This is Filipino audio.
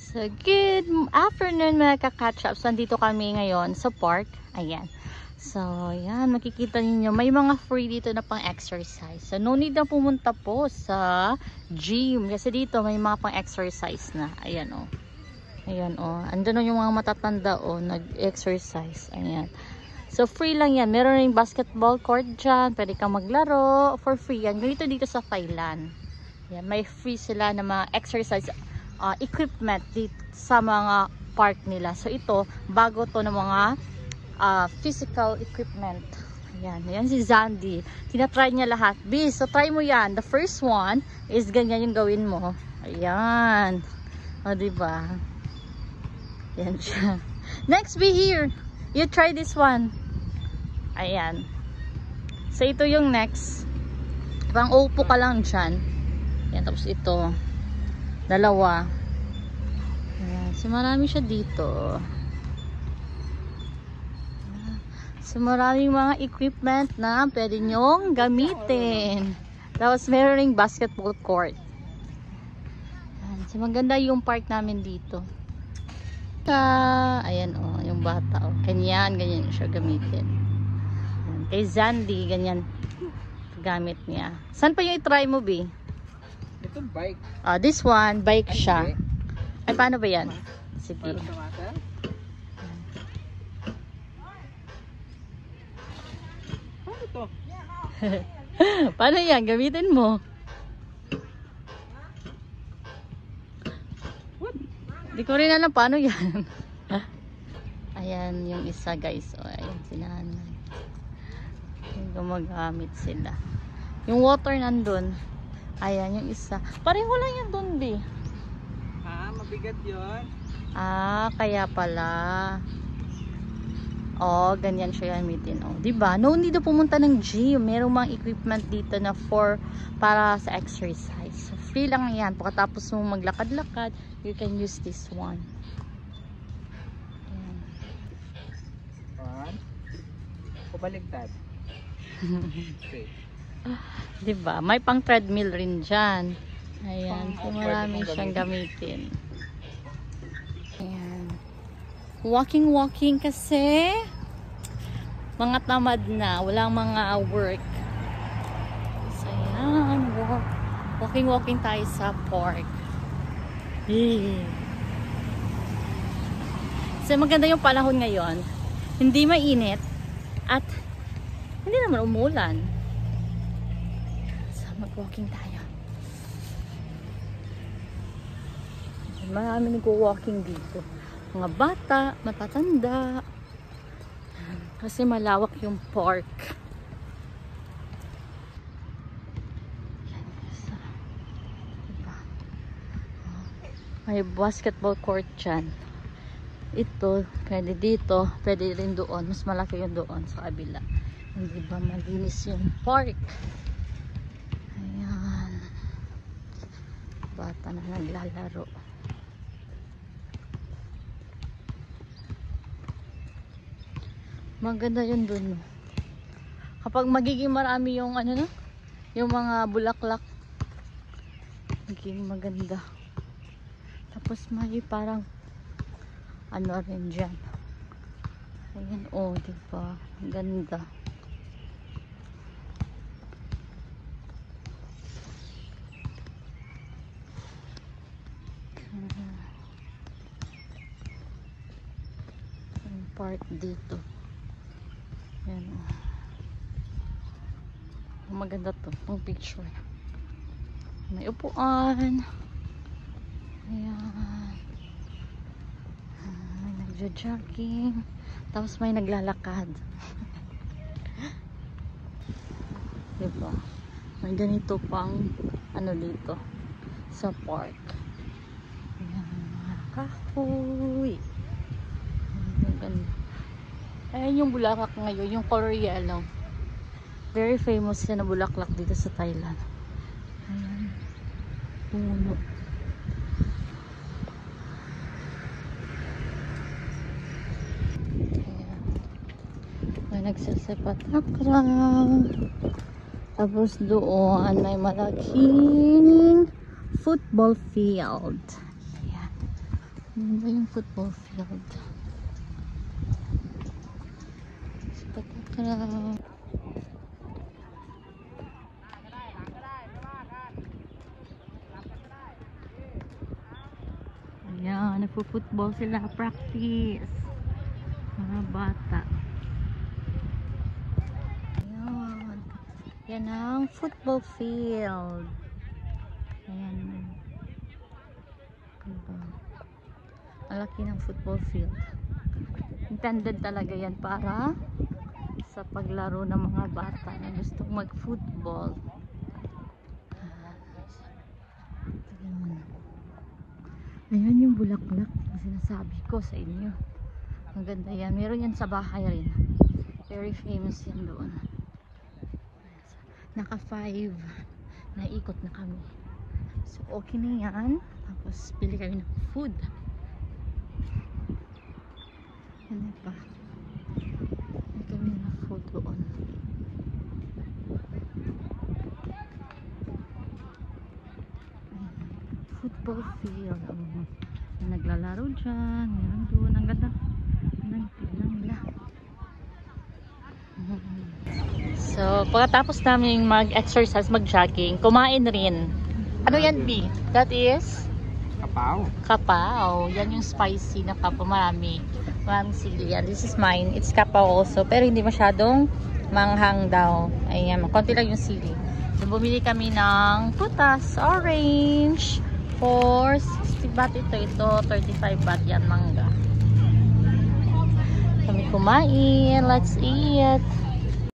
So, good afternoon mga ka-catch up. So, nandito kami ngayon sa park. Ayan. So, ayan. Makikita niyo may mga free dito na pang exercise. So, no need na pumunta po sa gym. Kasi dito may mga pang exercise na. Ayan o. Ayan o. Andun yung mga matatanda o. Nag-exercise. Ayan. So, free lang yan. Meron rin basketball court dyan. Pwede kang maglaro. For free yan. Ganito dito sa Thailand. Ayan. May free sila na mga exercise equipment dito sa mga park nila. So, ito, bago to ng mga physical equipment. Ayan. Ayan si Zandy. Tinatry niya lahat. B, so try mo yan. The first one is ganyan yung gawin mo. Ayan. O, diba? Ayan siya. Next, be here. You try this one. Ayan. So, ito yung next. Pang upo ka lang dyan. Ayan. Tapos ito. Dalawa. Ayan. So, marami siya dito. So, maraming mga equipment na pwede nyong gamitin. Tapos, meron ring basketball court. Ayan. So, maganda yung park namin dito. Ayan o, yung bata o. Ganyan siya gamitin. Ayan. Kay Zandy, ganyan gamit niya. Saan pa yung i-try mo, B? Ito bike. This one, bike siya. Ay, paano ba yan? Sige. Paano ito? Paano yan? Gamitin mo. Di ko rin alam paano yan. Ayan yung isa guys. O, ayan si nanay. Gumagamit sila. Yung water nandun. Ayan yung isa. Pareho lang yan dun, B. Mabigat yun. Kaya pala. Ganyan siya gamitin. Diba? No need na pumunta ng gym. Merong mga equipment dito na para sa exercise. So, free lang yan. Pagkatapos mo maglakad-lakad, you can use this one. Ayan. One. Kubaligtad. Okay. Diba? May pang treadmill rin dyan. Ayan. So, marami siyang gamitin. Ayan. Walking kasi mga tamad na. Walang mga work. So, ayan. Walking tayo sa park. So, maganda yung panahon ngayon. Hindi mainit at hindi naman umulan. So, mag-walking tayo. Marami nag-walking dito. Mga bata, matatanda. Kasi malawak yung park. May basketball court dyan. Ito, pwede dito, pwede rin doon. Mas malaki yung doon sa kabila. Hindi ba malinis yung park? Ayan. Bata na naglalaro. Maganda yun dun. Kapag magiging marami yung yung mga bulaklak, magiging maganda. Tapos may parang rin dyan. Ayan, diba? Ganda. Ang park dito. Ayan, maganda to, pang picture. May upuan. Ayan. May nagja-jogging. Tapos may naglalakad. Diba? May ganito pang dito sa park. Ayan, mga kahoy. Ganda. Ayan yung bulaklak ngayon, yung color yellow. Very famous yan na bulaklak dito sa Thailand. Ayan. Puno. Ayan. May nagsasapatakra. Tapos doon may malaking football field. Ayan. Yan ba yung football field? Patakra. Ayan, nagpo-football sila. Practice. Mga bata. Ayan. Yan ang football field. Ayan. Diba? Ang laki ng football field. Intended talaga yan para sa paglaro ng mga bata na gustong mag-football. Ayan yung bulaklak na sinasabi ko sa inyo. Ang ganda yan. Meron yan sa bahay rin. Very famous yan doon. Naka 5. Naikot na kami. So okay na yan. Tapos pili kami ng food. Ano pa? Pili kami ng food doon. Football field. Naglalaro dyan. Meron doon. Ang ganda. Ang nila. So, pagkatapos namin mag-exercise, mag-jogging, kumain rin. Ano yan, B? That is? Kapaw. Kapaw. Yan yung spicy na kapaw. Maraming sili. Yan. This is mine. It's kapaw also. Pero hindi masyadong manghang daw. Ayan. Konti lang yung sili. So, bumili kami ng putas. Orange. For 60 baht ito. Ito, 35 baht yan. Mangga. Kami kumain. Let's eat.